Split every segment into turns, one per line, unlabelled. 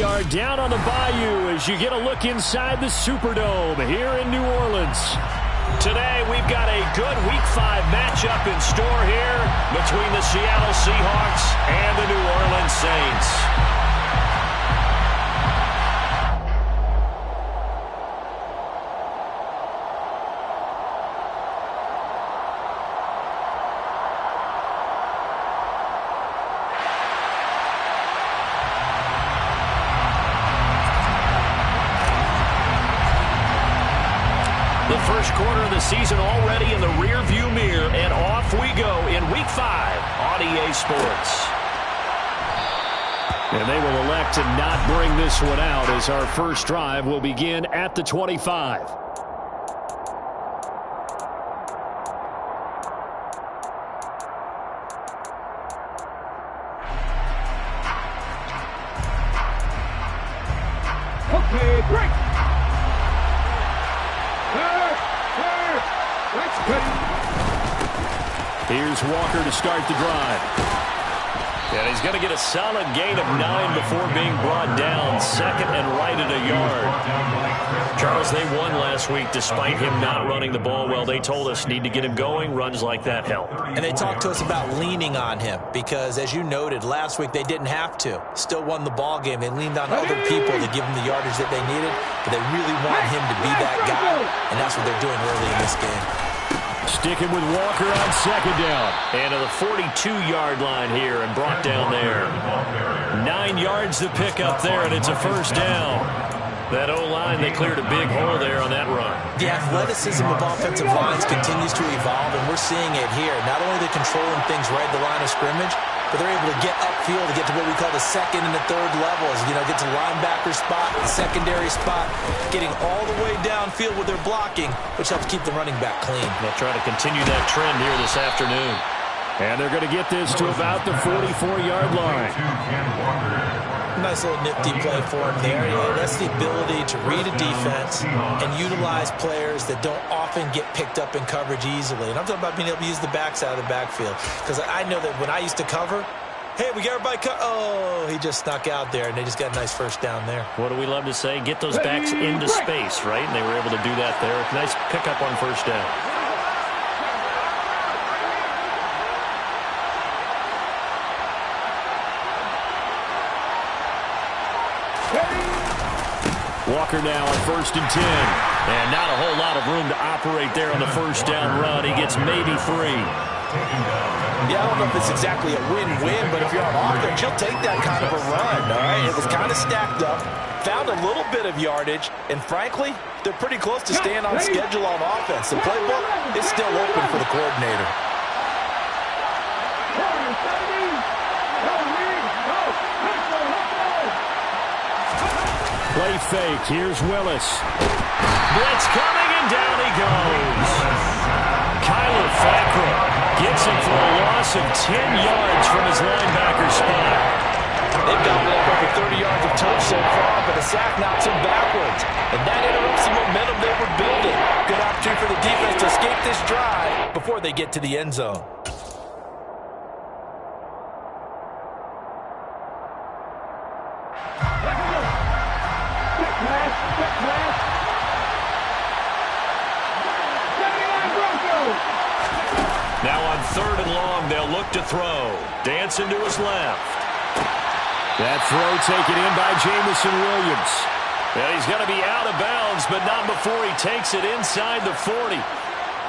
are down on the Bayou as you get a look inside the Superdome here in New Orleans. Today, we've got a good Week 5 matchup in store here between the Seattle Seahawks and the New Orleans Saints. The first quarter of the season already in the rear-view mirror, and off we go in Week 5 on EA Sports. And they will elect to not bring this one out as our first drive will begin at the 25.
Okay, break!
Here's Walker to start the drive. And he's going to get a solid gain of 9 before being brought down. Second and right at a yard. Charles, they won last week despite him not running the ball well. They told us need to get him going. Runs like that help.
And they talked to us about leaning on him because, as you noted, last week they didn't have to. Still won the ball game. They leaned on other people to give them the yardage that they needed, but they really want him to be that guy, and that's what they're doing early in this game.
Sticking with Walker on second down. And to the 42-yard line here and brought down there. 9 yards to pick up there, and it's a first down. That O-line, they cleared a big hole there on that run.
The athleticism of offensive lines continues to evolve, and we're seeing it here. Not only are they controlling things right at the line of scrimmage, but they're able to get upfield to get to what we call the second and the third levels. You know, get to linebacker spot, the secondary spot, getting all the way downfield with their blocking, which helps keep the running back clean.
They'll try to continue that trend here this afternoon. And they're going to get this to about the 44-yard line.
Nice little nifty play for him there. Yeah, that's the ability to read a defense and utilize players that don't often get picked up in coverage easily. And I'm talking about being able to use the backside of the backfield. Because I know that when I used to cover, hey, we got everybody oh, he just snuck out there, and they just got a nice first down there.
What do we love to say? Get those backs into space, right? And they were able to do that there. Nice pickup on first down. Walker now on 1st and 10. And not a whole lot of room to operate there on the first down run. He gets maybe 3.
Yeah, I don't know if it's exactly a win-win, but if you're on offense, you'll take that kind of a run, all right? It was kind of stacked up, found a little bit of yardage, and frankly, they're pretty close to staying on schedule on offense. The playbook is still open for the coordinator.
Play fake. Here's Willis. Blitz coming, and down he goes. Kyler Fackrell gets him for a loss of 10 yards from his linebacker spot.
They've got over 30 yards of turf so far, but the sack knocks him backwards. And that interrupts the momentum they were building. Good opportunity for the defense to escape this drive before they get to the end zone.
Now on 3rd and long, they'll look to throw. Dancing to his left. That throw taken in by Jamison Williams. And he's going to be out of bounds, but not before he takes it inside the 40.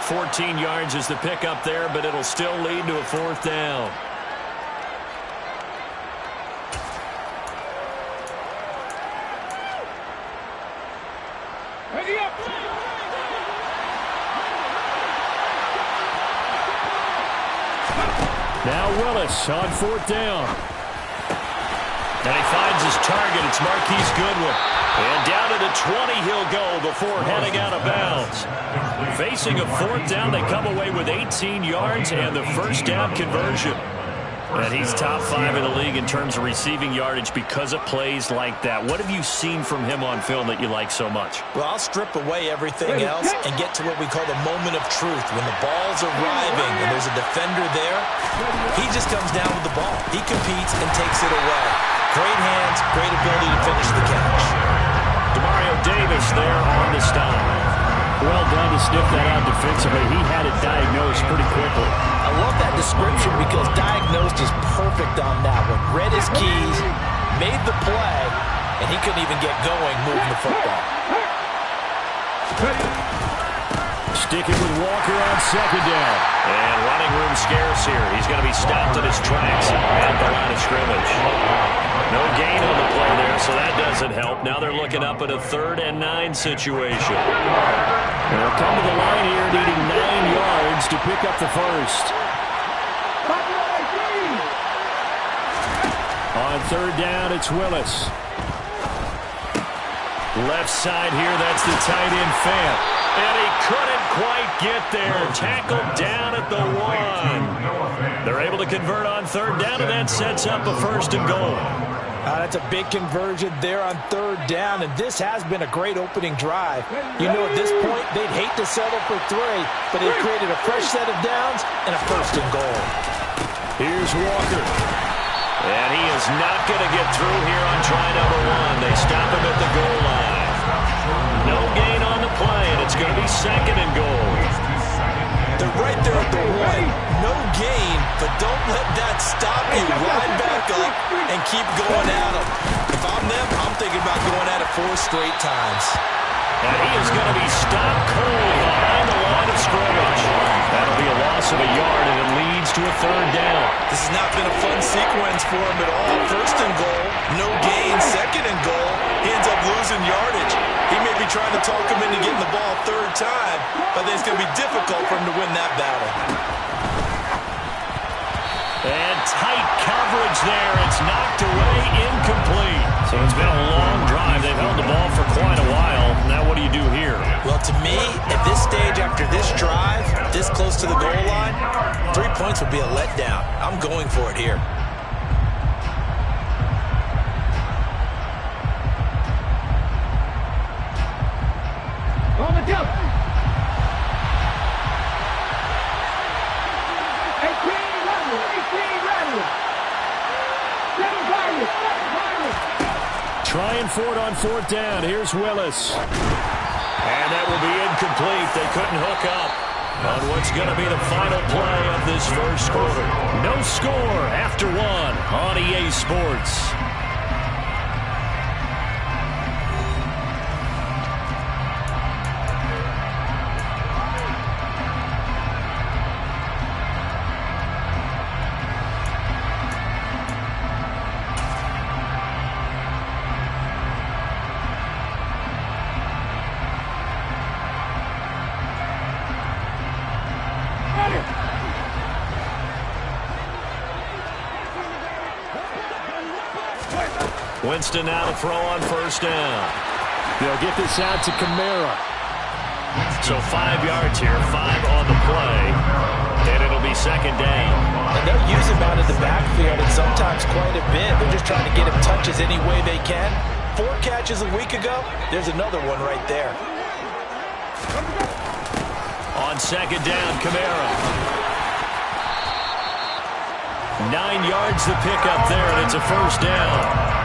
14 yards is the pickup there, but it'll still lead to a 4th down. Now Willis on 4th down. And he finds his target. It's Marquise Goodwin. And down to the 20 he'll go before heading out of bounds. Facing a 4th down, they come away with 18 yards and the first down conversion. And he's top 5 in the league in terms of receiving yardage because of plays like that. What have you seen from him on film that you like so much?
Well, I'll strip away everything else and get to what we call the moment of truth. When the ball's arriving and there's a defender there, he just comes down with the ball. He competes and takes it away. Great hands, great ability to finish the catch.
Demario Davis there on the stop.
Well done to sniff that out defensively. He had it diagnosed pretty quickly.
I love that description because diagnosed is perfect on that one. Read his keys, made the play, and he couldn't even get going moving the football.
Sticking with Walker on second down. And running room scarce here. He's going to be stopped in his tracks at the line of scrimmage. No gain on the play there, so that doesn't help. Now they're looking up at a 3rd and 9 situation.
They'll come to the line here needing 9 yards to pick up the first. On 3rd down, it's Willis.
Left side here, that's the tight end Fant. And he couldn't quite get there. Tackled down at the 1. They're able to convert on 3rd down, and that sets up a 1st and goal.
That's a big conversion there on 3rd down, and this has been a great opening drive. You know, at this point, they'd hate to settle for 3, but they've created a fresh set of downs and a 1st and goal.
Here's Walker. And he is not going to get through here on try number 1. They stop him at the goal line. No gain on the play, and it's going to be 2nd and goal.
They're right there at the 1. No gain, but don't let that stop you. Line back up and keep going at them. If I'm them, I'm thinking about going at it 4 straight times.
And he is going to be stopped cold behind the line of scrimmage. That'll be a loss of a yard, and it leads to a 3rd down.
This has not been a fun sequence for him at all. 1st and goal, no gain. 2nd and goal, he ends up losing yardage. He may be trying to talk him into getting the ball 3rd time, but I think it's going to be difficult for him to win that battle.
And tight coverage there. It's knocked away, incomplete. So it's been a long drive. They've held the ball for quite a while. Now what do you do here?
Well, to me, at this stage after this drive, this close to the goal line, 3 points would be a letdown. I'm going for it here.
On the jump. 18 Rattler.
Trying for it on 4th down. Here's Willis.
And that will be incomplete. They couldn't hook up on what's going to be the final play of this 1st quarter. No score after 1 on EA Sports. Winston now to throw on 1st down.
They'll get this out to Kamara.
So 5 yards here, 5 on the play, and it'll be 2nd down.
And they'll use him out of the backfield, and sometimes quite a bit. They're just trying to get him touches any way they can. 4 catches a week ago, there's another one right there.
On 2nd down, Kamara. 9 yards to pick up there, and it's a 1st down.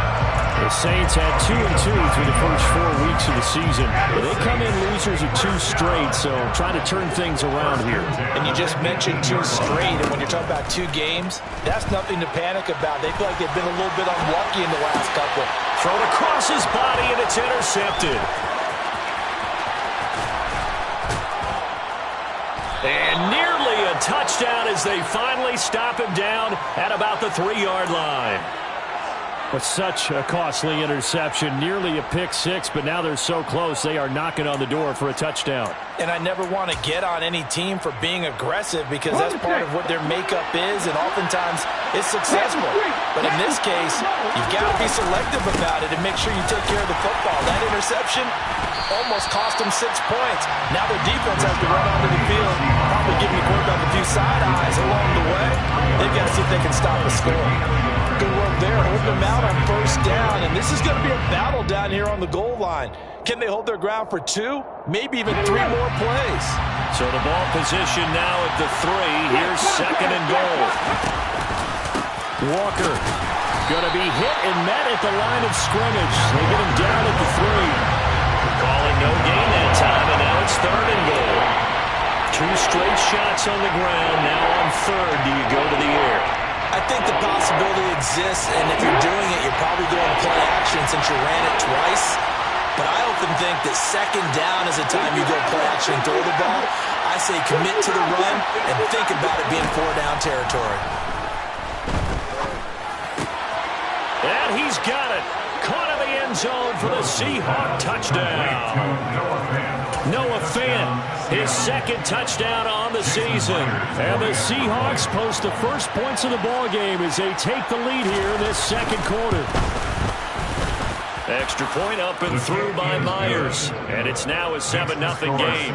The Saints had 2-2 through the first 4 weeks of the season. They come in losers of 2 straight, so trying to turn things around here.
And you just mentioned 2 straight, and when you're talking about 2 games, that's nothing to panic about. They feel like they've been a little bit unlucky in the last couple.
Thrown across his body, and it's intercepted. And nearly a touchdown as they finally stop him down at about the 3-yard line.
But such a costly interception, nearly a pick-6, but now they're so close they are knocking on the door for a touchdown.
And I never want to get on any team for being aggressive because that's part of what their makeup is, and oftentimes it's successful. But in this case, you've got to be selective about it and make sure you take care of the football. That interception almost cost them 6 points. Now their defense has to run onto the field, probably giving the quarterback a few side eyes along the way. They've got to see if they can stop the score. Good work there, holding them out on 1st down, and this is going to be a battle down here on the goal line. Can they hold their ground for 2, maybe even 3 more plays?
So the ball position now at the 3. Here's 2nd and goal.
Walker Going to be hit and met at the line of scrimmage. They get him down at the 3.
Calling no gain that time, and now it's 3rd and goal. 2 straight shots on the ground. Now on 3rd, do you go to the air?
I think the possibility exists, and if you're doing it, you're probably going to play action since you ran it twice. But I often think that 2nd down is the time you go play action and throw the ball. I say commit to the run and think about it being 4-down territory.
And he's got it. Caught in the end zone for the Seahawk touchdown.
Noah Fant, his 2nd touchdown on the season. And the Seahawks post the first points of the ball game as they take the lead here in this 2nd quarter.
Extra point up and through by Myers. And it's now a 7-0 game.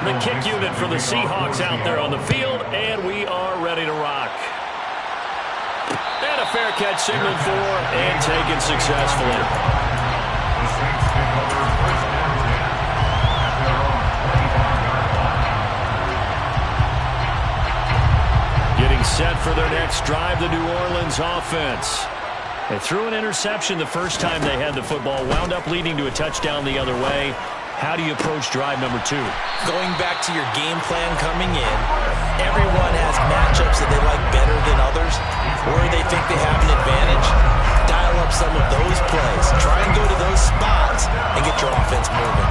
The kick unit for the Seahawks out there on the field, and we are ready to rock. And a fair catch signaled for and taken successfully. Getting set for their next drive, the New Orleans offense. They threw an interception the first time they had the football, wound up leading to a touchdown the other way. How do you approach drive number 2?
Going back to your game plan coming in, everyone has matchups that they like better than others, where they think they have an advantage. Dial up some of those plays. Try and go to those spots and get your offense moving.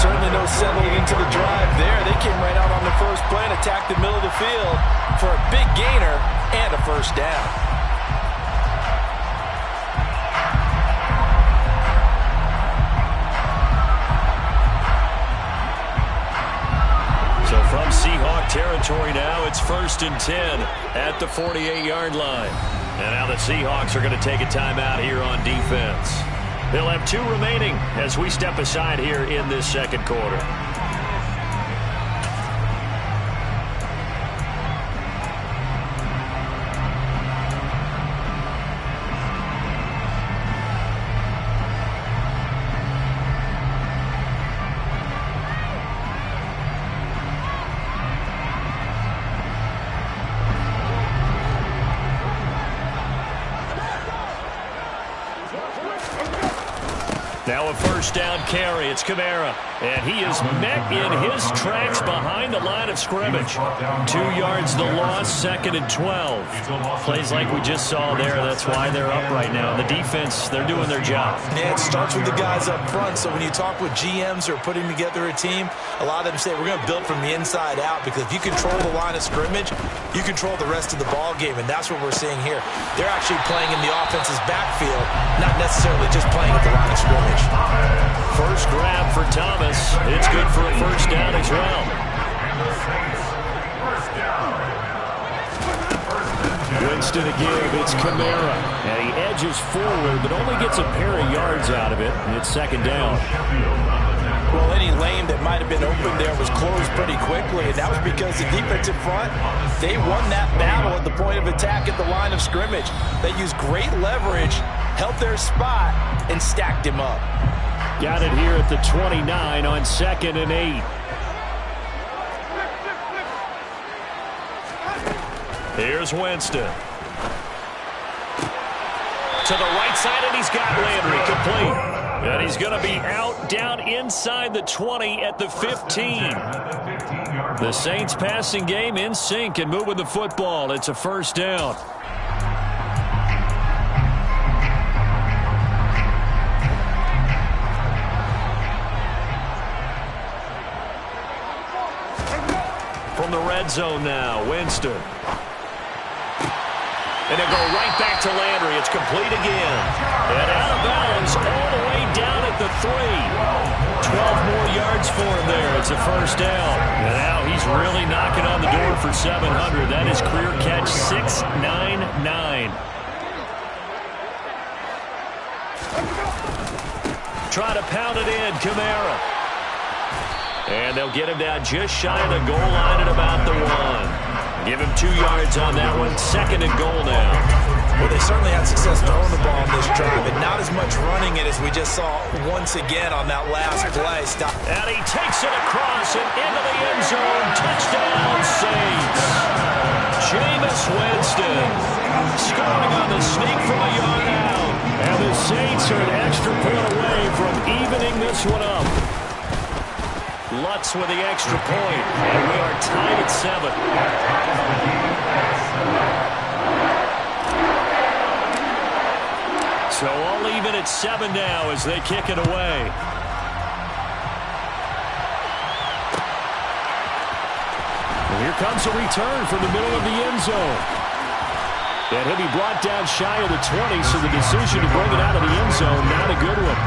Certainly no settling into the drive there. They came right out on the first play and attacked the middle of the field for a big gainer and a 1st down.
So from Seahawk territory now, it's 1st and 10 at the 48-yard line. And now the Seahawks are going to take a timeout here on defense. They'll have 2 remaining as we step aside here in this 2nd quarter. Now a 1st down carry. It's Kamara. And he is met in his tracks behind the line of scrimmage. 2 yards the loss, 2nd and 12. Plays like we just saw there. That's why they're up right now. The defense, they're doing their job.
Yeah, it starts with the guys up front. So when you talk with GMs who are putting together a team, a lot of them say we're going to build from the inside out, because if you control the line of scrimmage, you control the rest of the ball game, and that's what we're seeing here. They're actually playing in the offense's backfield, not necessarily just playing at the line of scrimmage.
First grab for Thomas. It's good for a 1st down as well.
Winston again, it's Kamara. And he edges forward, but only gets a pair of yards out of it. And it's 2nd down.
Well, any lane that might have been open there was closed pretty quickly, and that was because the defensive front, they won that battle at the point of attack at the line of scrimmage. They used great leverage, held their spot, and stacked him up.
Got it here at the 29 on 2nd and 8.
Here's Winston. To the right side, and he's got Landry complete. And he's going to be out down inside the 20 at the 15. The Saints passing game in sync and moving the football. It's a 1st down. From the red zone now, Winston. And they'll go right back to Landry. It's complete again. And out of bounds all the way down at the 3. 12 more yards for him there. It's a 1st down. And now he's really knocking on the door for 700. That is career catch 699. Try to pound it in, Kamara. And they'll get him down just shy of the goal line at about the 1. Give him 2 yards on that one. 2nd and goal now.
Well, they certainly had success throwing the ball in this drive, and not as much running it as we just saw once again on that last play.
And he takes it across and into the end zone. Touchdown, Saints. Jameis Winston scoring on the sneak from a yard out.
And the Saints are an extra point away from evening this one up.
Lutz with the extra point, and we are tied at 7. So all even at 7 now as they kick it away.
And here comes a return from the middle of the end zone. And he'll be brought down shy of the 20, so the decision to bring it out of the end zone, not a good one.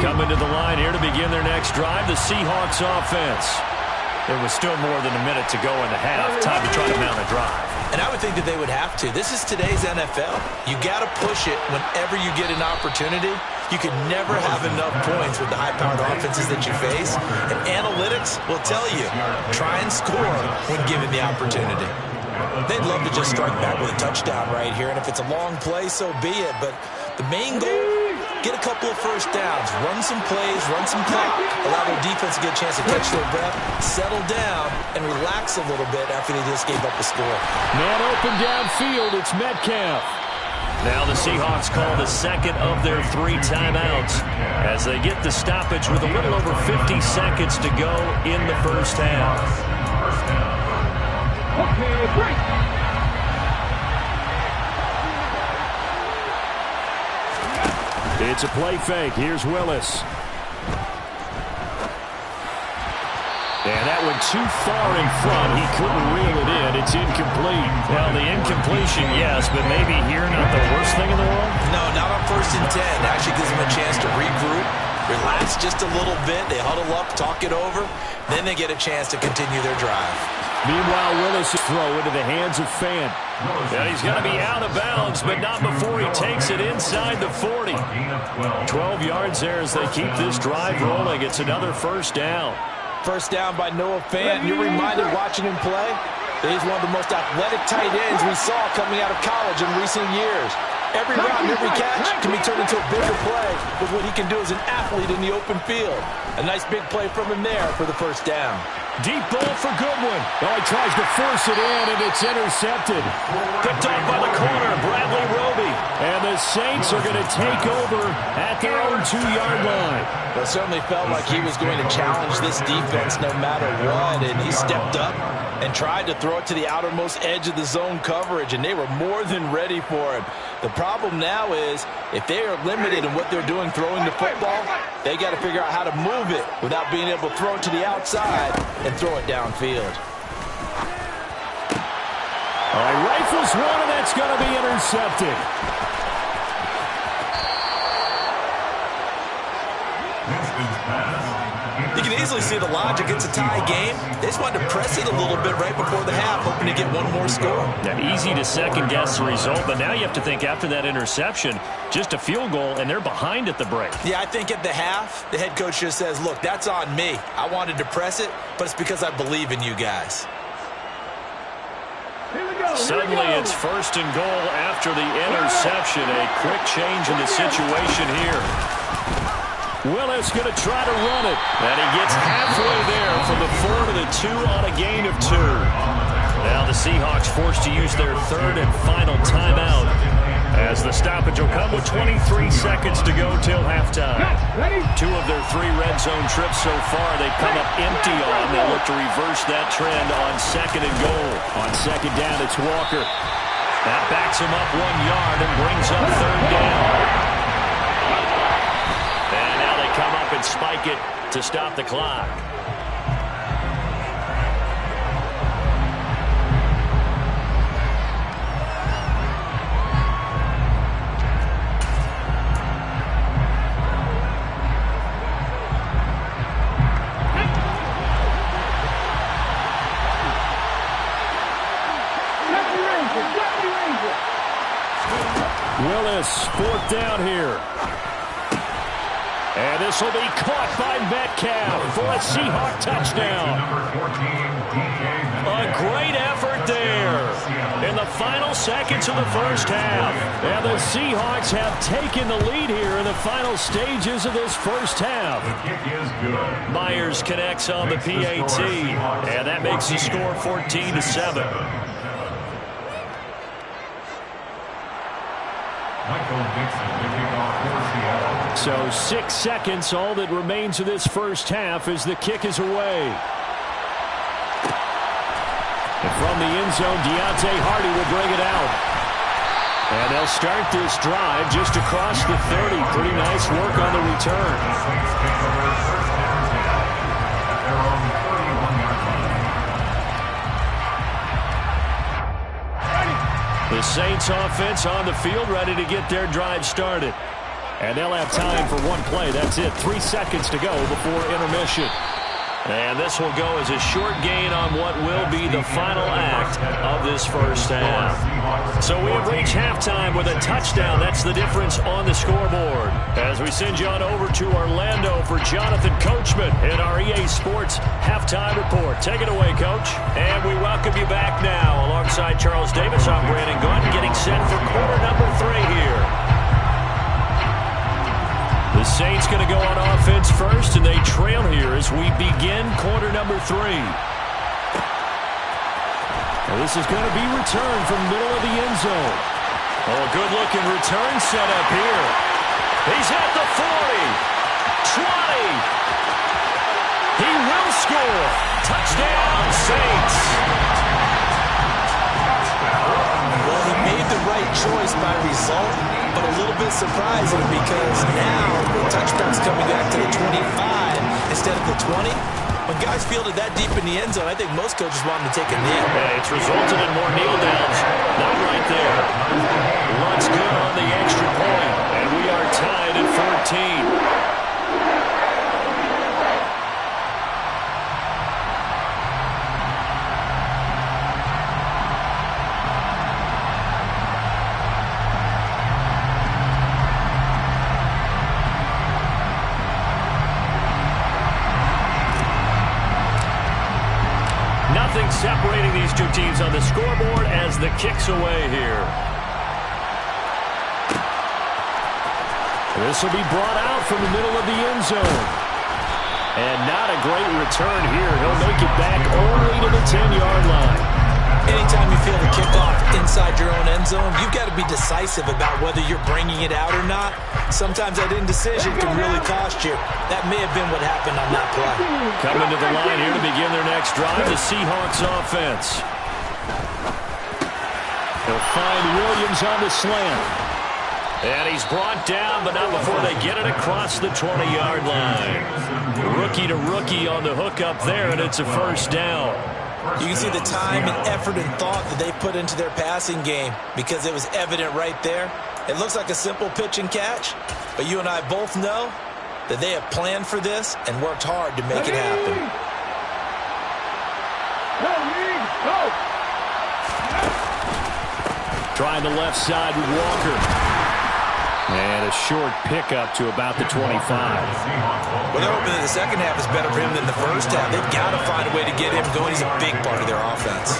Coming to the line here to begin their next drive, the Seahawks offense.
There was still more than a minute to go in the half. Time to try to mount a drive.
And I would think that they would have to. This is today's NFL. You got to push it whenever you get an opportunity. You can never have enough points with the high-powered offenses that you face. And analytics will tell you, try and score when given the opportunity. They'd love to just strike back with a touchdown right here. And if it's a long play, so be it. But the main goal, get a couple of first downs, run some plays, run some clock, allow their defense to get a chance to catch their breath, settle down, and relax a little bit after they just gave up a score.
Man open downfield, it's Metcalf.
Now the Seahawks call the second of their 3 timeouts as they get the stoppage with a little over 50 seconds to go in the first half.
Okay, break.
It's a play fake. Here's Willis. And that went too far in front. He couldn't reel it in. It's incomplete.
Well, the incompletion, yes, but maybe here not the worst thing in the world?
No, not on 1st and 10. Actually gives them a chance to regroup, relax just a little bit. They huddle up, talk it over. Then they get a chance to continue their drive.
Meanwhile, Willis' throw into the hands of Fan.
And he's going to be out of bounds, but not before he takes it inside the 40. 12 yards there as they keep this drive rolling. It's another first down.
First down by Noah Fant. You're reminded watching him play that he's one of the most athletic tight ends we saw coming out of college in recent years. Every route and every catch can be turned into a bigger play with what he can do as an athlete in the open field. A nice big play from him there for the first down.
Deep ball for Goodwin. Oh, he tries to force it in, and it's intercepted.
Picked off by the corner, Bradley Roby.
And the Saints are going to take over at their own 2-yard line.
Well, it certainly felt like he was going to challenge this defense no matter what, and he stepped up and tried to throw it to the outermost edge of the zone coverage, and they were more than ready for it. The problem now is if they are limited in what they're doing throwing the football, they got to figure out how to move it without being able to throw it to the outside and throw it downfield.
All right, rifles one, and that's going to be intercepted.
You can easily see the logic. It's a tie game. They just wanted to press it a little bit right before the half, hoping to get one more score.
Now, easy to second-guess the result, but now you have to think after that interception, just a field goal, and they're behind at the break.
Yeah, I think at the half, the head coach just says, look, that's on me. I wanted to press it, but it's because I believe in you guys.
Suddenly, it's 1st and goal after the interception. A quick change in the situation here.
Willis going to try to run it.
And he gets halfway there from the 4 to the 2 on a gain of 2. Now the Seahawks forced to use their 3rd and final timeout as the stoppage will come with 23 seconds to go till halftime. 2 of their 3 red zone trips so far they've come up empty on. They'll look to reverse that trend on 2nd and goal.
On 2nd down, it's Walker.
That backs him up 1 yard and brings up 3rd down. Come up and spike it to stop the clock.
Willis, 4th down here. And this will be caught by Metcalf for a Seahawk touchdown. A great effort there in the final seconds of the first half. And the Seahawks have taken the lead here in the final stages of this first half. Myers connects on the PAT, and that makes the score 14-7. So 6 seconds, all that remains of this first half as the kick is away. And from the end zone, Deontay Hardy will bring it out. And they'll start this drive just across the 30. Pretty nice work on the return. The Saints offense on the field, ready to get their drive started. And they'll have time for one play. That's it. 3 seconds to go before intermission. And this will go as a short gain on what will be the final act of this first half. So we have reached halftime with a touchdown. That's the difference on the scoreboard. As we send you on over to Orlando for Jonathan Coachman in our EA Sports Halftime Report. Take it away, Coach. And we welcome you back now. Alongside Charles Davis, I'm Brandon Gaudin, getting set for quarter number 3 here. The Saints going to go on offense first, and they trail here as we begin quarter number 3. Well, this is going to be returned from the middle of the end zone. Oh, a good-looking return set up here. He's at the 40, 20. He will score. Touchdown, Saints.
Well, he made the right choice by result, but a little bit surprising because now the touchdown's coming back to the 25 instead of the 20. When guys fielded that deep in the end zone, I think most coaches want him to take a kneel.
Yeah, it's resulted in more kneel downs. Not right there. Lutz good on the extra point, and we are tied at 14. Separating these two teams on the scoreboard as the kick's away here. This will be brought out from the middle of the end zone. And not a great return here. He'll make it back only to the 10-yard line.
Anytime you feel the kickoff inside your own end zone, you've got to be decisive about whether you're bringing it out or not. Sometimes that indecision can really cost you. That may have been what happened on that play.
Coming to the line here to begin their next drive, the Seahawks offense. They'll find Williams on the slant. And he's brought down, but not before they get it across the 20-yard line. Rookie to rookie on the hookup there, and it's a first down.
You can see the time and effort and thought that they put into their passing game because it was evident right there. It looks like a simple pitch and catch, but you and I both know that they have planned for this and worked hard to make it happen.
Trying the left side with Walker. And a short pickup to about the 25.
Well, they're hoping that the second half is better for him than the first half. They've got to find a way to get him going. He's a big part of their offense.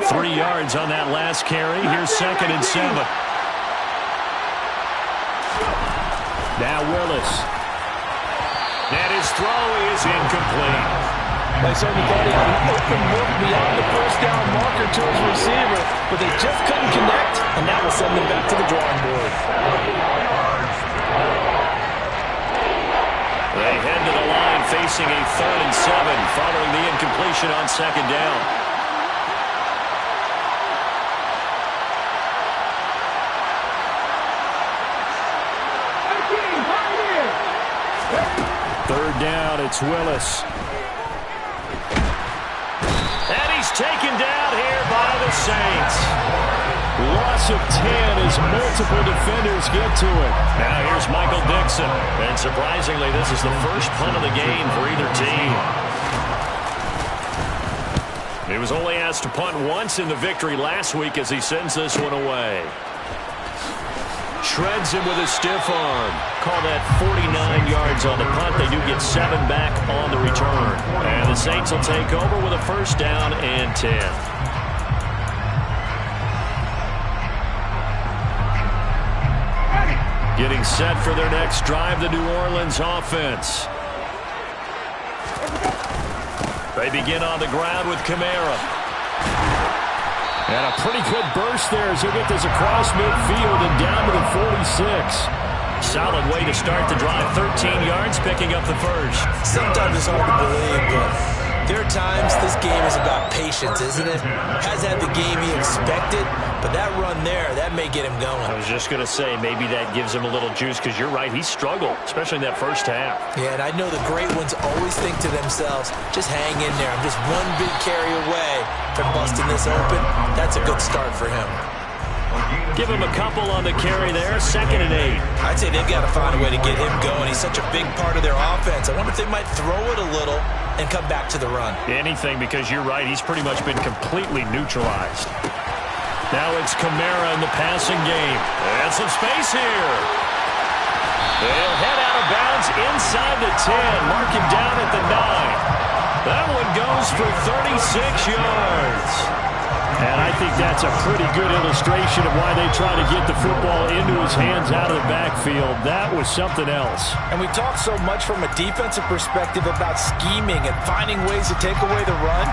3 yards on that last carry. Here's 2nd and 7. Now Willis. And his throw is incomplete.
They certainly thought he had an open look beyond the first down marker to his receiver, but they just couldn't connect, and that will send them back to the drawing board.
They head to the line facing a 3rd and 7 following the incompletion on 2nd down. Third down, it's Willis. And he's taken down here by the Saints. Loss of 10 as multiple defenders get to it. Now here's Michael Dixon. And surprisingly, this is the first punt of the game for either team.
He was only asked to punt once in the victory last week as he sends this one away. Shreds him with a stiff arm. Call that 49 yards on the punt. They do get 7 back on the return. And the Saints will take over with a first down and 10. Getting set for their next drive, the New Orleans offense. They begin on the ground with Kamara. And a pretty good burst there as he'll get this across midfield and down to the 46. Solid way to start the drive. 13 yards, picking up the first.
Sometimes it's hard to believe, but there are times this game is about patience, isn't it? Has had the game he expected, but that run there, that may get him going.
I was just going to say, maybe that gives him a little juice, because you're right, he struggled, especially in that first half.
Yeah, and I know the great ones always think to themselves, just hang in there. I'm just one big carry away from busting this open. That's a good start for him.
Give him a couple on the carry there. 2nd and 8.
I'd say they've got to find a way to get him going. He's such a big part of their offense. I wonder if they might throw it a little and come back to the run.
Anything, because you're right, he's pretty much been completely neutralized. Now it's Kamara in the passing game. And some space here. They'll head out of bounds inside the 10. Mark him down at the 9. That one goes for 36 yards.
And I think that's a pretty good illustration of why they try to get the football into his hands out of the backfield. That was something else.
And we talk so much from a defensive perspective about scheming and finding ways to take away the run.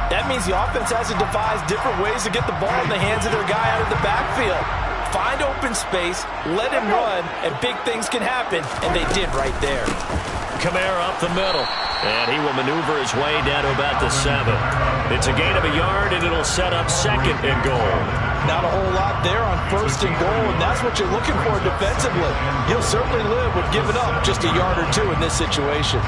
That means the offense has to devise different ways to get the ball in the hands of their guy out of the backfield. Find open space, let him run, and big things can happen, and they did right there.
Kamara up the middle, and he will maneuver his way down to about the 7. It's a gain of a yard, and it'll set up 2nd and goal.
Not a whole lot there on 1st and goal, and that's what you're looking for defensively. You'll certainly live with giving up just a yard or 2 in this situation.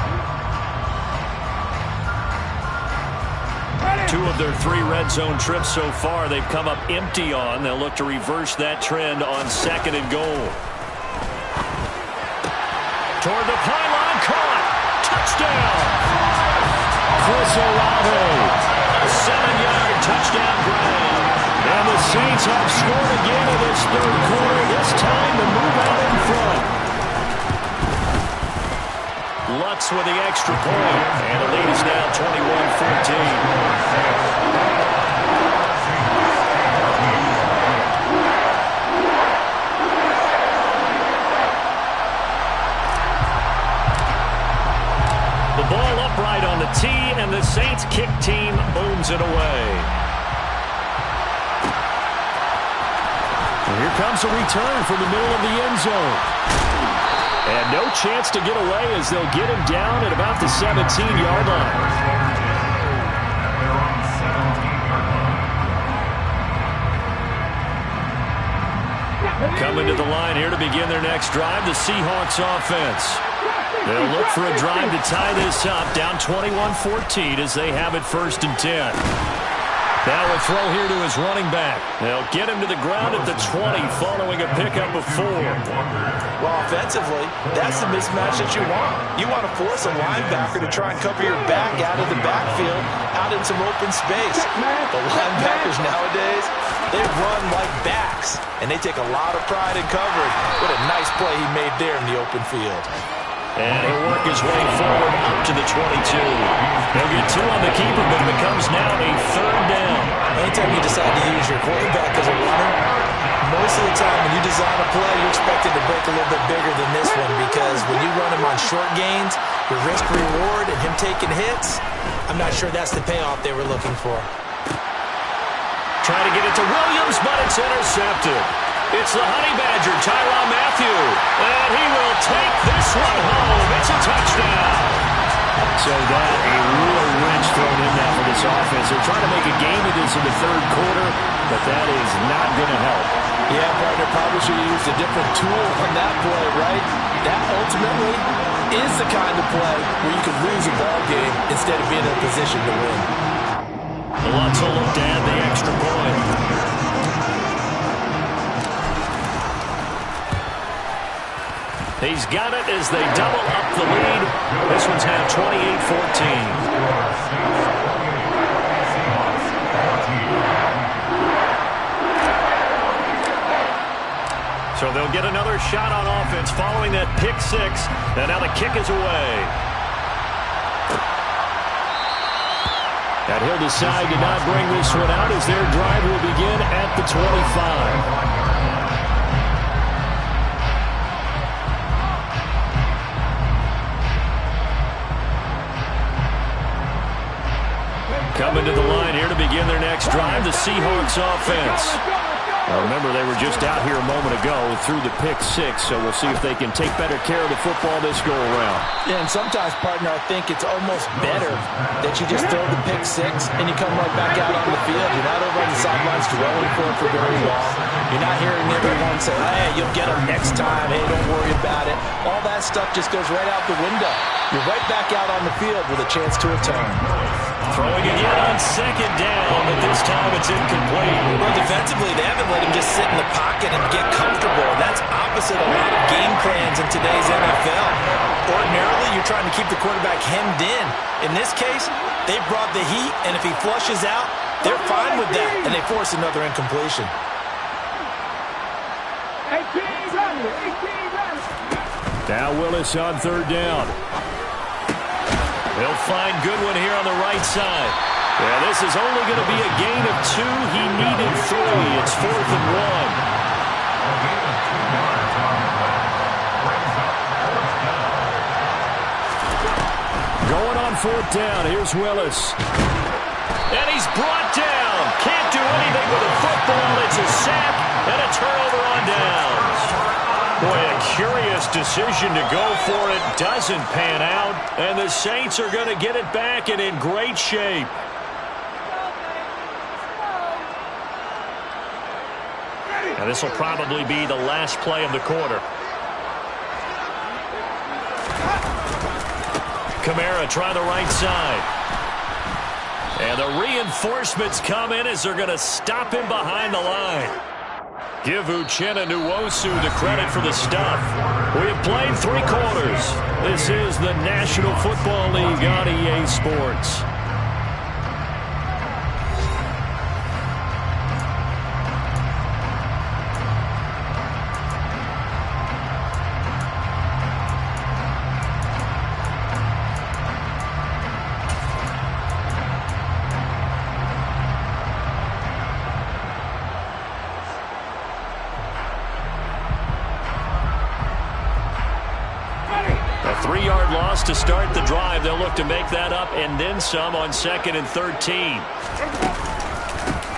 2 of their 3 red zone trips so far they've come up empty on. They'll look to reverse that trend on 2nd and goal. Toward the pylon, caught. Touchdown.
Chris Olave.
A 7-yard touchdown grab.
And the Saints have scored again in this 3rd quarter. This time to move out in front.
Lutz with the extra point. And the lead is now 21-14. The ball upright on the tee, and the Saints kick team booms it away.
And here comes a return from the middle of the end zone. And no chance to get away as they'll get him down at about the 17-yard line.
Coming to the line here to begin their next drive, the Seahawks offense. They'll look for a drive to tie this up, down 21-14 as they have it 1st and 10. Now a throw here to his running back. They'll get him to the ground at the 20 following a pickup of 4.
Well, offensively, that's the mismatch that you want. You want to force a linebacker to try and cover your back out of the backfield, out in some open space. The linebackers nowadays, they run like backs, and they take a lot of pride in coverage. What a nice play he made there in the open field.
And he'll work his way forward up to the 22. He'll get 2 on the keeper, but it becomes now a 3rd down.
Anytime you decide to use your quarterback as a runner, most of the time when you design a play, you're expected to break a little bit bigger than this one, because when you run him on short gains, your risk-reward and him taking hits, I'm not sure that's the payoff they were looking for.
Trying to get it to Williams, but it's intercepted. It's the Honey Badger, Tyrann Mathieu, and he will take this one home. It's a touchdown.
So that a real wrench thrown in now for this offense. They're trying to make a game of this in the 3rd quarter, but that is not going to help.
Yeah, partner, probably should have used a different tool on that play, right? That ultimately is the kind of play where you can lose a ball game instead of being in a position to win.
Lutz will look to add the extra point. He's got it as they double up the lead. This one's now 28-14.
So they'll get another shot on offense following that pick six. And now the kick is away. And he'll decide to not bring this one out as their drive will begin at the 25. Coming to the line here to begin their next drive, the Seahawks offense. Now remember, they were just out here a moment ago through the pick six, so we'll see if they can take better care of the football this go-around.
Yeah, and sometimes, partner, I think it's almost better that you just throw the pick six and you come right back out on the field. You're not over on the sidelines dwelling for it for very long. You're not hearing everyone say, hey, you'll get them next time. Hey, don't worry about it. All that stuff just goes right out the window. You're right back out on the field with a chance to atone.
Throwing again on second down, but this time it's incomplete.
Well, defensively, they haven't let him just sit in the pocket and get comfortable. That's opposite a lot of game plans in today's NFL. Ordinarily, you're trying to keep the quarterback hemmed in. In this case, they brought the heat, and if he flushes out, they're fine with that, and they force another incompletion.
Now Willis on third down. He'll find Goodwin here on the right side. Yeah, this is only going to be a gain of 2. He needed 3. It's 4th and 1. Going on 4th down. Here's Willis. And he's brought down. Can't do anything with a football. It's a sack and a turnover on downs. Boy, a curious decision to go for it. Doesn't pan out. And the Saints are going to get it back and in great shape. And this will probably be the last play of the quarter. Kamara try the right side. And the reinforcements come in as they're going to stop him behind the line. Give Uchenna Nwosu the credit for the stuff. We have played 3 quarters. This is the National Football League on EA Sports. To start the drive, they'll look to make that up and then some on 2nd and 13.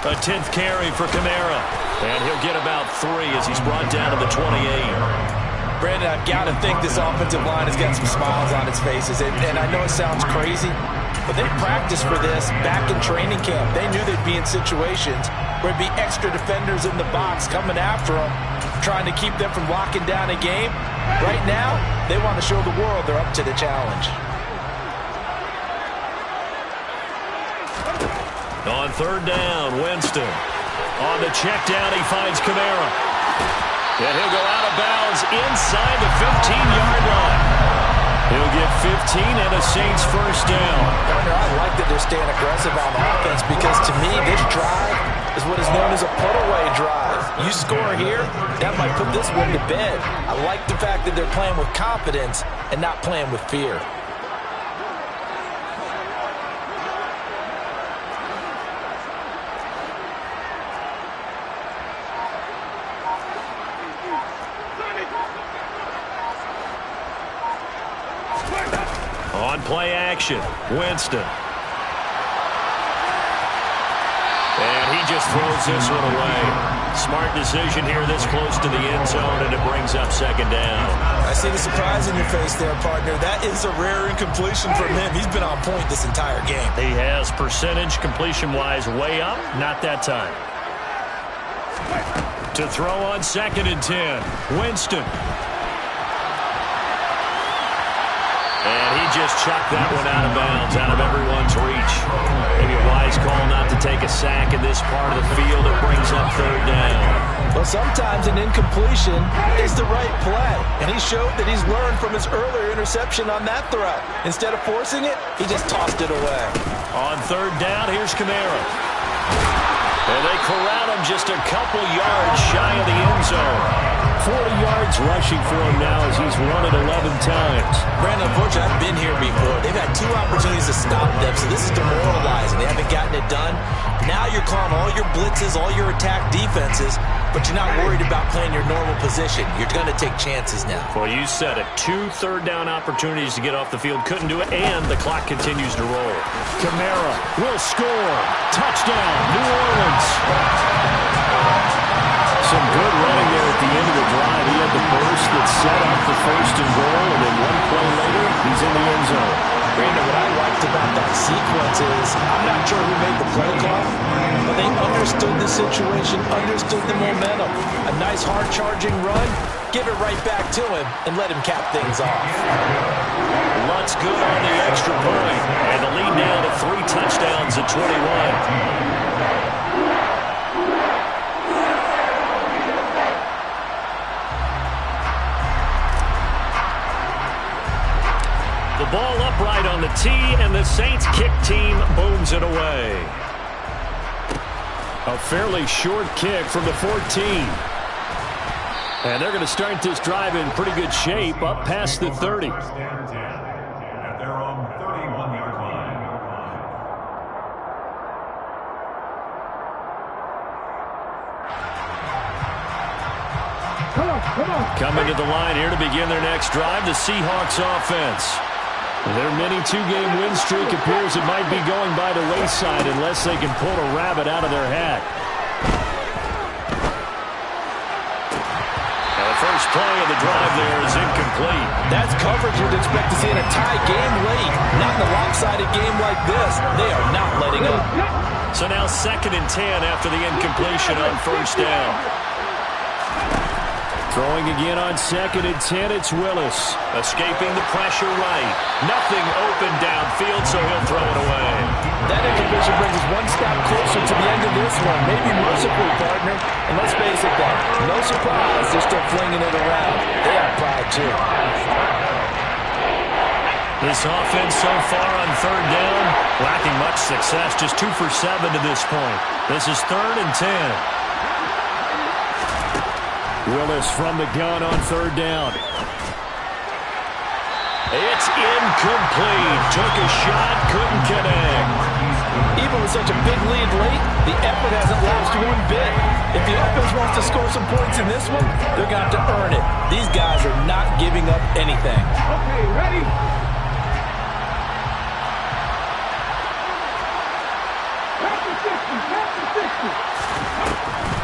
A 10th carry for Kamara. And he'll get about 3 as he's brought down to the 28.
Brandon, I've got to think this offensive line has got some smiles on its faces. And I know it sounds crazy, but they practiced for this back in training camp. They knew they'd be in situations where there'd be extra defenders in the box coming after them, trying to keep them from locking down a game. Right now, they want to show the world they're up to the challenge.
On 3rd down, Winston. On the check down, he finds Kamara. And he'll go out of bounds inside the 15-yard line. He'll get 15 and a Saints first down.
Partner, I like that they're staying aggressive on offense because to me, this drive is what is known as a put-away drive. You score here, that might put this one to bed. I like the fact that they're playing with confidence and not playing with fear.
On play action, Winston. And he just throws this one away. Smart decision here this close to the end zone, and it brings up 2nd down.
I see the surprise in your face there, partner. That is a rare incompletion from him. He's been on point this entire game.
He has percentage completion-wise way up. Not that time. To throw on 2nd and 10. Winston. And he just chucked that one out of bounds, out of everyone's reach. Maybe a wise call not to take a sack in this part of the field. It brings up 3rd down.
Well, sometimes an incompletion is the right play. And he showed that he's learned from his earlier interception on that throw. Instead of forcing it, he just tossed it away.
On 3rd down, here's Kamara. And they corral him just a couple yards shy of the end zone. yards rushing for him now as he's run it 11 times.
Brandon, unfortunately, I've been here before. They've had 2 opportunities to stop them, so this is demoralizing. They haven't gotten it done. Now you're calling all your blitzes, all your attack defenses, but you're not worried about playing your normal position. You're going to take chances now.
Well, you said it. 2 third-down opportunities to get off the field. Couldn't do it, and the clock continues to roll. Kamara will score. Touchdown, New Orleans. Some good running there at the end of the drive. He had the burst that set up the first and goal, and then one play later, he's in the end zone.
Brandon, what I liked about that sequence is I'm not sure who made the play call, but they understood the situation, understood the momentum. A nice hard-charging run, give it right back to him, and let him cap things off.
Lutz good on the extra point, and the lead now to 3 touchdowns at 21. The ball upright on the tee, and the Saints kick team booms it away. A fairly short kick from the 14. And they're going to start this drive in pretty good shape up past the 30.
At their own 31-yard line.
Come on.
Coming to the line here to begin their next drive, the Seahawks offense. Their mini 2-game win streak appears it might be going by the wayside unless they can pull a rabbit out of their hat. And the first play of the drive there is incomplete.
That's coverage you'd expect to see in a tie game late. Not in a lopsided game like this. They are not letting up.
So now 2nd and 10 after the incompletion on first down. Throwing again on 2nd and 10, it's Willis. Escaping the pressure right. Nothing open downfield, so he'll throw it away.
That incompletion brings us one step closer to the end of this one. Maybe mercifully, partner. And let's face it, though, no surprise, they're still flinging it around. They are proud, too.
This offense so far on 3rd down, lacking much success. Just 2 for 7 to this point. This is 3rd and 10. Willis from the gun on 3rd down. It's incomplete. Took a shot, couldn't connect.
Even with such a big lead late, the effort hasn't lost one bit. If the offense wants to score some points in this one, they're going to have to earn it. These guys are not giving up anything.
Okay, ready?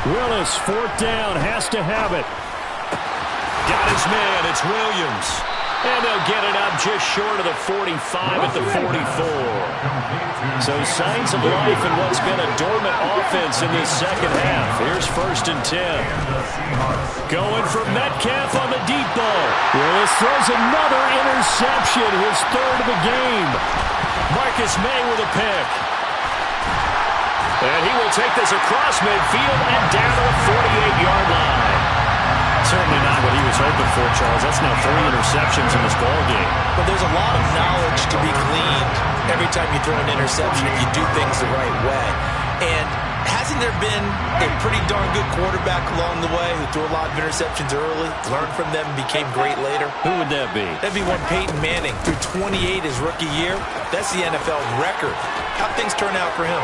Willis, 4th down, has to have it. Got his man, it's Williams. And they'll get it up just short of the 45 at the 44. So signs of life in what's been a dormant offense in this second half. Here's 1st and 10. Going for Metcalf on the deep ball. Willis throws another interception, his 3rd of the game. Marcus May with a pick. And he will take this across midfield and down to the 48-yard line. Certainly not what he was hoping for, Charles. That's now 3 interceptions in this ballgame.
But there's a lot of knowledge to be gleaned every time you throw an interception if you do things the right way. And hasn't there been a pretty darn good quarterback along the way who threw a lot of interceptions early, learned from them, became great later?
Who would that be?
That'd be one Peyton Manning. Threw 28 his rookie year. That's the NFL record. How'd things turn out for him?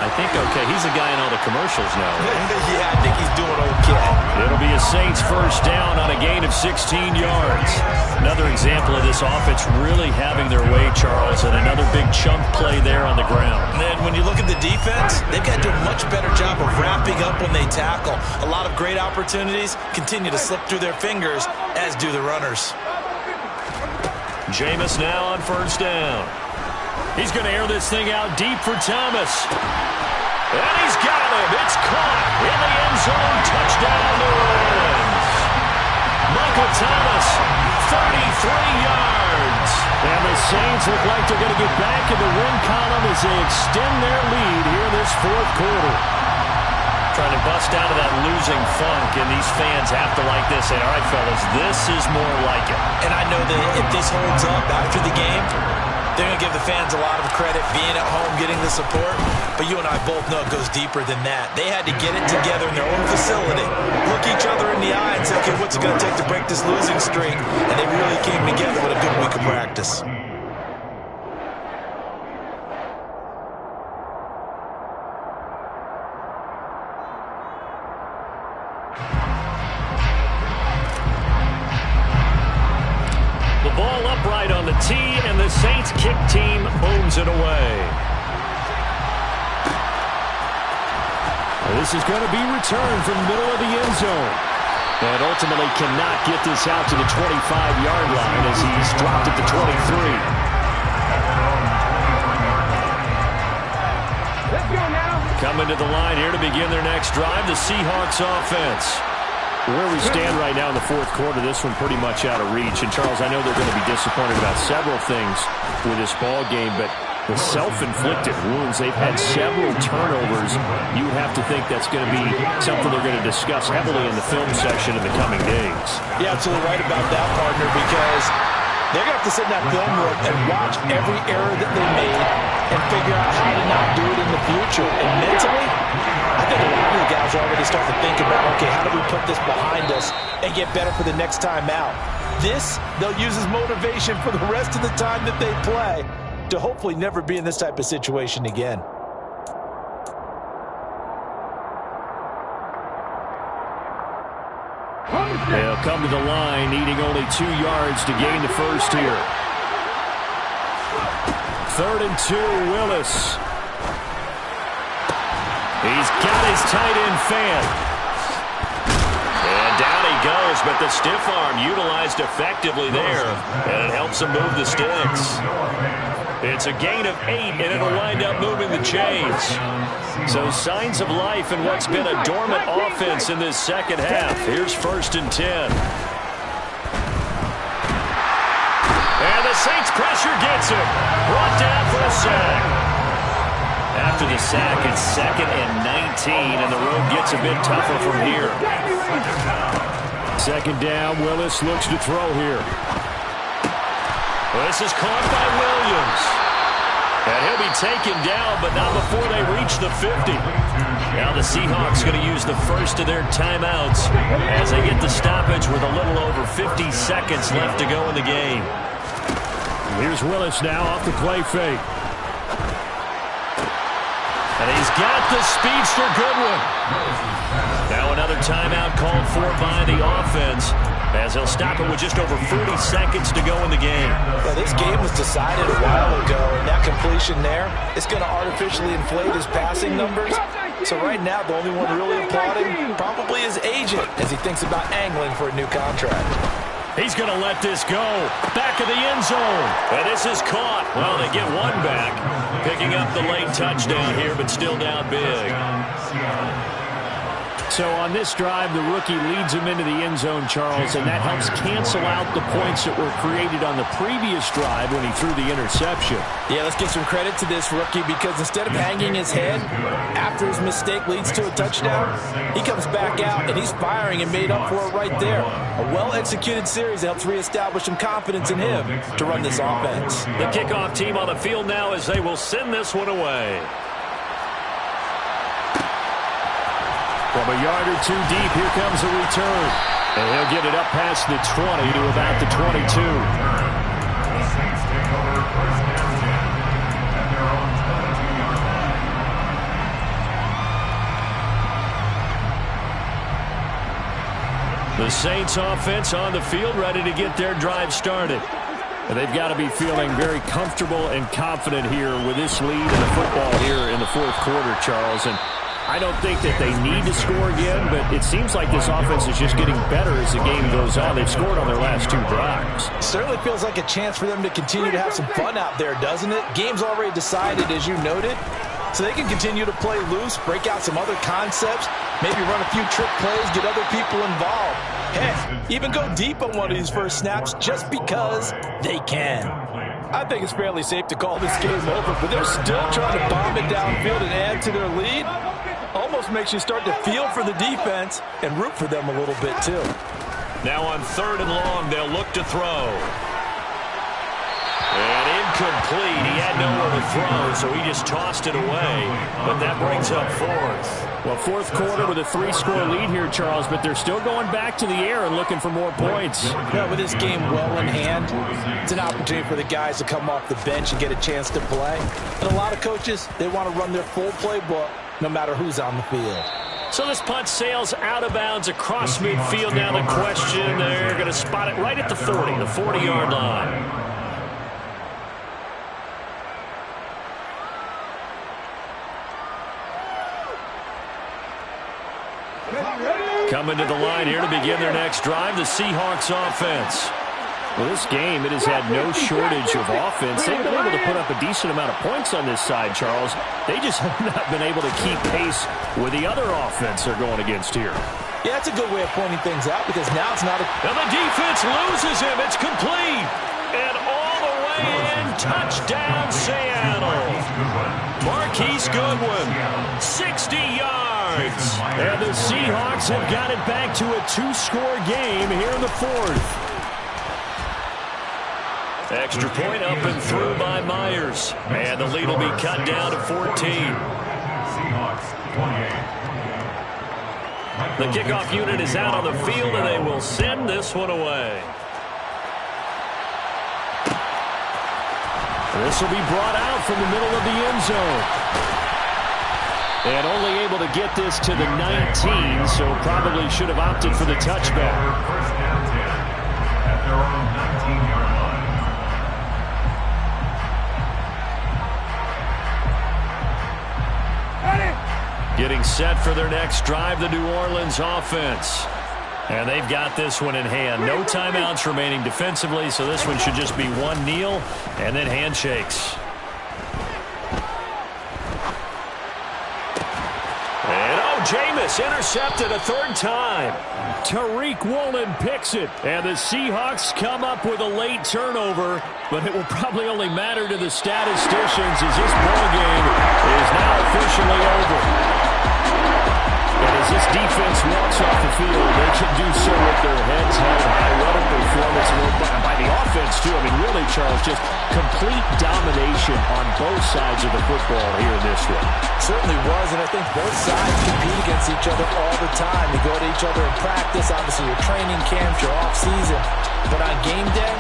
I think okay. He's a guy in all the commercials now. Right?
Yeah, I think he's doing okay.
It'll be a Saints first down on a gain of 16 yards. Another example of this offense really having their way, Charles, and another big chunk play there on the ground.
And then when you look at the defense, they've got to do a much better job of wrapping up when they tackle. A lot of great opportunities continue to slip through their fingers, as do the runners.
Jameis now on first down. He's going to air this thing out deep for Thomas. And he's got him. It's caught in the end zone. Touchdown, New Orleans. Michael Thomas, 33 yards. And the Saints look like they're going to get back in the win column as they extend their lead here in this 4th quarter. Trying to bust out of that losing funk, and these fans have to like this. Say, all right, fellas, this is more like it.
And I know that if this holds up after the game, they're going to give the fans a lot of credit, being at home, getting the support. But you and I both know it goes deeper than that. They had to get it together in their own facility, look each other in the eye and say, okay, what what's it going to take to break this losing streak, and they really came together with a good week of practice.
The ball upright on the tee, and the Saints kick team booms it away. This is going to be returned from the middle of the end zone. And ultimately cannot get this out to the 25-yard line as he's dropped at the 23.
Let's go now.
Coming to the line here to begin their next drive, the Seahawks offense. Where we stand right now in the fourth quarter, this one pretty much out of reach. And, Charles, I know they're going to be disappointed about several things with this ball game, but the self-inflicted wounds, they've had several turnovers. You have to think that's going to be something they're going to discuss heavily in the film section in the coming days.
You're absolutely right about that, partner, because they're going to have to sit in that film room and watch every error that they made and figure out how to not do it in the future. And mentally, I think a lot of the guys are already starting to think about, okay, how do we put this behind us and get better for the next time out? This, they'll use as motivation for the rest of the time that they play to hopefully never be in this type of situation again.
They'll come to the line, needing only 2 yards to gain the first here. 3rd and 2, Willis. He's got his tight end fan. And down he goes, but the stiff arm utilized effectively there, and it helps him move the sticks. It's a gain of 8, and it'll wind up moving the chains. So signs of life in what's been a dormant offense in this second half. Here's 1st and 10. And the Saints pressure gets him. Brought down for a sack. After the sack, it's 2nd and 19, and the road gets a bit tougher from here. 2nd down, Willis looks to throw here. This is caught by Williams. And he'll be taken down, but not before they reach the 50. Now the Seahawks going to use the first of their timeouts as they get the stoppage with a little over 50 seconds left to go in the game. Here's Willis now off the play fake. And he's got the speedster Goodwin. Now another timeout called for by the offense, as they'll stop it with just over 40 seconds to go in the game.
Well, this game was decided a while ago, and that completion there is going to artificially inflate his passing numbers. So right now, the only one really applauding probably his agent as he thinks about angling for a new contract.
He's going to let this go. Back of the end zone. And this is caught. Well, they get one back. Picking up the late touchdown here, but still down big. So on this drive, the rookie leads him into the end zone, Charles, and that helps cancel out the points that were created on the previous drive when he threw the interception.
Yeah, let's give some credit to this rookie, because instead of hanging his head after his mistake leads to a touchdown, he comes back out and he's firing and made up for it right there. A well-executed series helps reestablish some confidence in him to run this offense.
The kickoff team on the field now as they will send this one away. From a yard or two deep, here comes the return. And he'll get it up past the 20 to about the 22.
The Saints take over 1st and 10 at their own 22-yard line.
The Saints offense on the field, ready to get their drive started. And they've got to be feeling very comfortable and confident here with this lead in the football here in the fourth quarter, Charles. And I don't think that they need to score again, but it seems like this offense is just getting better as the game goes on. They've scored on their last 2 drives.
Certainly feels like a chance for them to continue to have some fun out there, doesn't it? Game's already decided, as you noted, so they can continue to play loose, break out some other concepts, maybe run a few trick plays, get other people involved. Heck, even go deep on one of these first snaps just because they can. I think it's fairly safe to call this game over, but they're still trying to bomb it downfield and add to their lead. Almost makes you start to feel for the defense and root for them a little bit too.
Now on 3rd and long, they'll look to throw. And in
incomplete. He had nowhere to throw, so he just tossed it away. But that brings up fourth.
Well, fourth quarter with a 3-score lead here, Charles, but they're still going back to the air and looking for more points.
Yeah, with this game well in hand, it's an opportunity for the guys to come off the bench and get a chance to play. And a lot of coaches, they want to run their full playbook no matter who's on the field.
So this punt sails out of bounds across midfield. Now the question, they're going to spot it right at the 40, the 40-yard line. Coming to the line here to begin their next drive, the Seahawks offense.
Well, this game, it has had no shortage of offense. They've been able to put up a decent amount of points on this side, Charles. They just have not been able to keep pace with the other offense they're going against here.
Yeah, that's a good way of pointing things out because now it's not a...
Now the defense loses him. It's complete. And all the way in, touchdown Seattle. Marquise Goodwin, 60 yards.
And the Seahawks have got it back to a 2-score game here in the fourth.
Extra point up and through by Myers. And the lead will be cut down to 14. The kickoff unit is out on the field, and they will send this one away.
This will be brought out from the middle of the end zone. And only able to get this to the 19, so probably should have opted for the touchback.
First down 10 at their own 19-yard line.
Getting set for their next drive, the New Orleans offense. And they've got this one in hand. No timeouts remaining defensively, so this one should just be one kneel and then handshakes. And Jameis intercepted a third time.
Tariq Woolen picks it. And the Seahawks come up with a late turnover, but it will probably only matter to the statisticians as this ball game is now officially over. And as this defense walks off the field, they can do so with their heads held high. What a performance by the offense, too. I mean, really, Charles, just complete domination on both sides of the football here in this one.
Certainly was, and I think both sides compete against each other all the time. You go to each other in practice, obviously your training camps, your off-season. But on game day,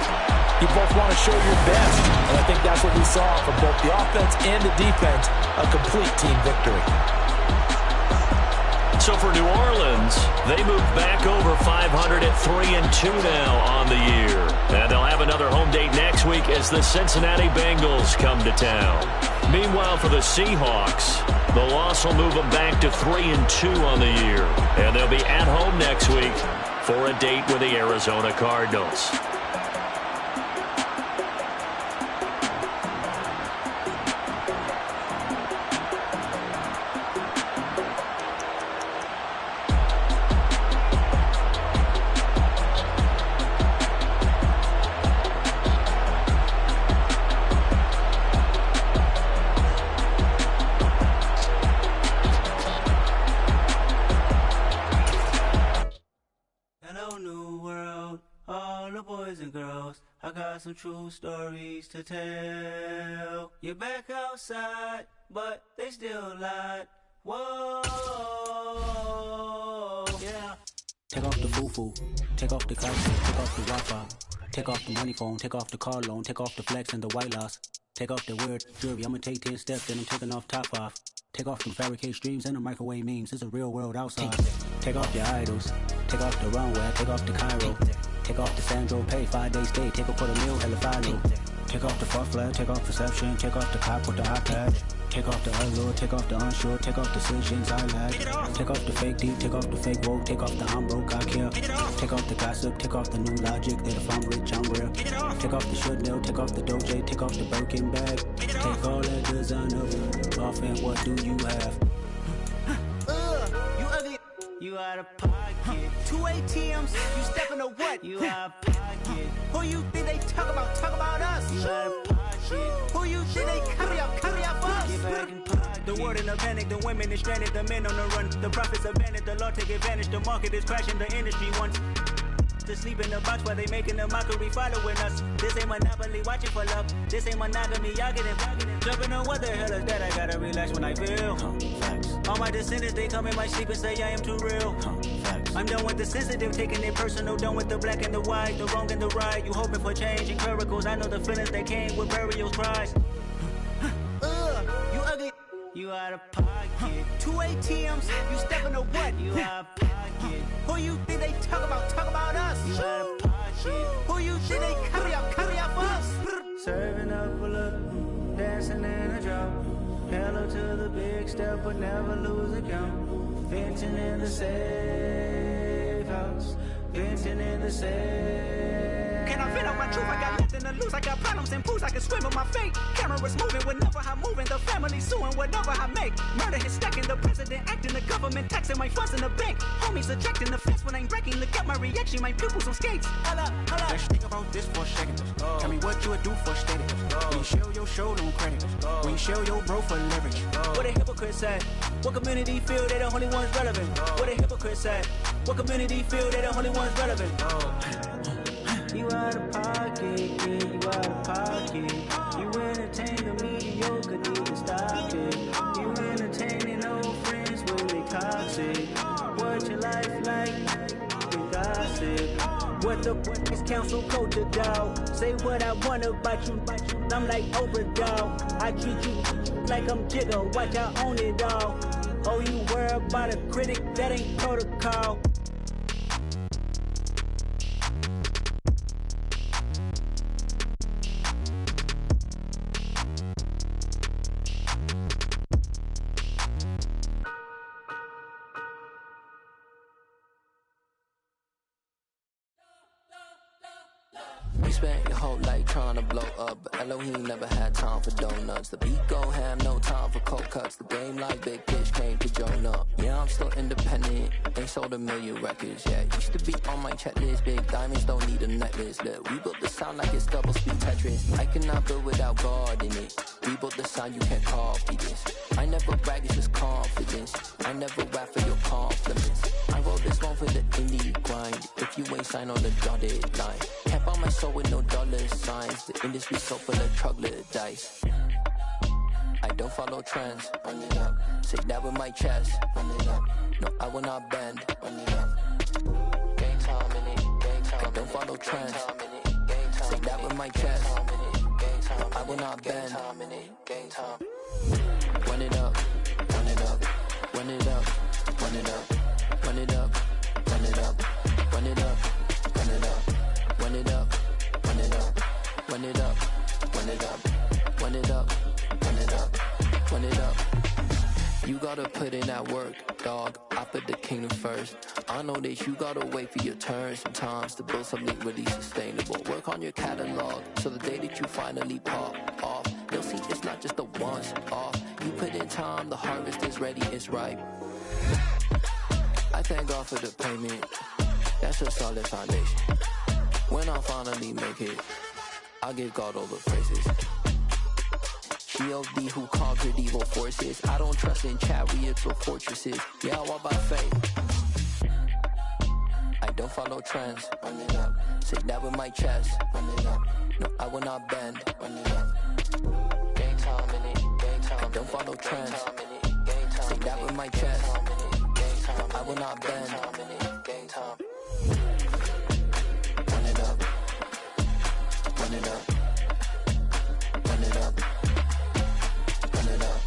you both want to show your best. And I think that's what we saw from both the offense and the defense, a complete team victory.
So for New Orleans, they move back over 500 at 3-2 now on the year. And they'll have another home date next week as the Cincinnati Bengals come to town. Meanwhile, for the Seahawks, the loss will move them back to 3-2 on the year. And they'll be at home next week for a date with the Arizona Cardinals.
Some true stories to tell. You're back outside, but they still lied. Whoa, yeah.
Take off the foo-foo, take off the couch, take off the Wi-Fi, take off the money phone, take off the car loan, take off the flex and the white loss, take off the weird jewelry. I'ma take 10 steps, then I'm taking off top off. Take off them fabricate streams and the microwave memes. It's a real world outside. Take off your idols, take off the runway, take off the Cairo. Take off the Sandro pay, 5-day stay, take a quarter meal, hella final. Take off the far flag, take off perception, take off the cop with the iPad. Take off the allure, take off the unsure, take off decisions I lag. Take off the fake deep, take off the fake woke, take off the I'm broke, I care. Take off the gossip, take off the new logic, that if I'm rich, I'm real. Take off the should know, take off the Doge, take off the Birkin bag. Take all that designer off and what do you have?
You ugly. You out of pocket. 2 ATMs, you stepping to what? You out of pocket. Who you think they talk about? Talk about us. You out of pocket. Who you think they carry up us? Get back in pocket. The world in a panic, the women is stranded, the men on the run. The profits abandoned, the law take advantage. The market is crashing, the industry wants. to sleep in the box while they making a mockery following us. This ain't Monopoly, watching for love. This ain't monogamy, y'all get it. Jumping on what the hell is that? I gotta relax when I feel. All my descendants, they come in my sleep and say I am too real. I'm done with the sensitive, taking it personal. Done with the black and the white, the wrong and the right. You hoping for change and miracles. I know the feelings that came with burial cries. You ugly. You out of pocket. 2 ATMs, you stepping to what? You out of pocket. Who you think they talk about us? You out of pocket. Who you think they carry up for us? Serving up a look, dancing in a drop. Hello to the big step, but never lose a count. Venting in the safe house. Venting in the safe. Can I feel out my truth? I got nothing to lose. I got problems and pools. I can swim with my fate. Cameras moving whenever I'm moving. The family suing whatever I make. Murder is stacking. The president acting. The government taxing my funds in the bank. Homies subtracting the fence when I'm breaking. Look at my reaction. My pupils on skates. Holla.
Let's think about this for a second. Tell me what you would do for status. When you show your show, no credit. When you show your bro for leverage.
What a hypocrite said. What community feel they the only ones relevant? What a hypocrite said. What community feel they the only ones relevant? You out of pocket, yeah, you out of pocket. You entertain the mediocre, need to stop it. You entertaining old friends when they toxic. What your life like? You gossip. What the fuck is council culture, dog? Say what I want about you. I'm like Oprah, dog. I treat you like I'm Jigga. Watch I own it all. Oh, you worry about a critic? That ain't protocol.
You spent your whole life trying to blow up, but Elohim never had time for donuts. The beat go ham, no time for cold cuts. The game like Big Fish came to Jonah. Yeah, I'm still independent, ain't sold 1 million records yet. Used to be on my checklist, big diamonds don't need a necklace. Look, we built the sound like it's double speed Tetris. I cannot build without God in it. We built the sound, you can't copy this. I never brag, it's just confidence. I never rap for your compliments. I wrote this one for the indie grind. If you ain't signed on the dotted line, can't buy my soul with no dollar signs. The industry so full of troglodytes. I don't follow trends. Run it up. Say that with my chest. Run it up. No, I will not bend. Run it up. Game time in it. Game time. I don't follow trends. Say that with my chest. No, I will not bend. Game time. Run it up. Run it up. Run it up. Run it up. Run it up. Run it up. Run it up. Run it up. Run it up. Run it up. Run it up. Run it up. Run it up. Run it up. Run it up. You gotta put in that work, dog. I put the kingdom first. I know that you gotta wait for your turn sometimes to build something really sustainable. Work on your catalog, so the day that you finally pop off, you'll see it's not just a once off. You put in time, the harvest is ready, it's ripe. I thank God for the payment. That's a solid foundation. When I finally make it, I'll give God all the praises. G.O.D. who conquered evil forces. I don't trust in chariots or fortresses. Yeah, I walk by faith. I don't follow trends. Run it up. Say that with my chest. Run it up. No, I will not bend. Run it up. Game time in it. Game time. I don't follow trends. Say that with my chest. No, I will not bend. Game time. Run it up. Run it up. Run it up. Run it up.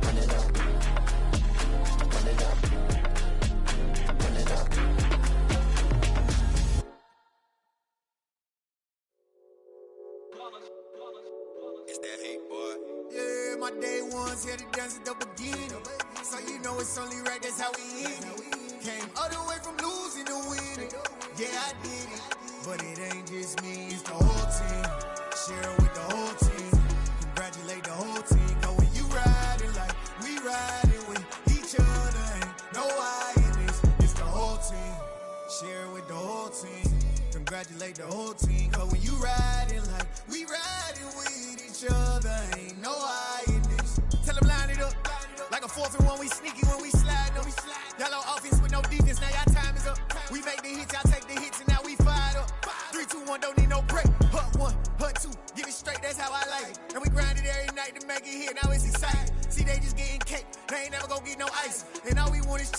Run it up. Run it up. Run it up.
It's that hate, boy. Yeah, my day ones here to dance at the beginning. So you know it's only right, that's how we hit it. Came all the way from losing to winning. Yeah, I did it. But it ain't just me, it's the whole team. Share it with the whole team. Congratulate the whole team. Cause when you riding like we riding with each other, ain't no I in this. It's the whole team. Share it with the whole team. Congratulate the whole team. Cause when you riding like we riding with each other, ain't no I in this. Tell them line it up. Like a 4th and 1, we sneaky when we slide. Y'all on offense with no defense, now y'all time is up. We make the hits, y'all take the one, don't need no break. Hut one, hut two, get it straight, that's how I like it. And we grind it every night to make it hit, now it's exciting. See, they just getting cake, they ain't never gonna get no ice. And all we want is chill.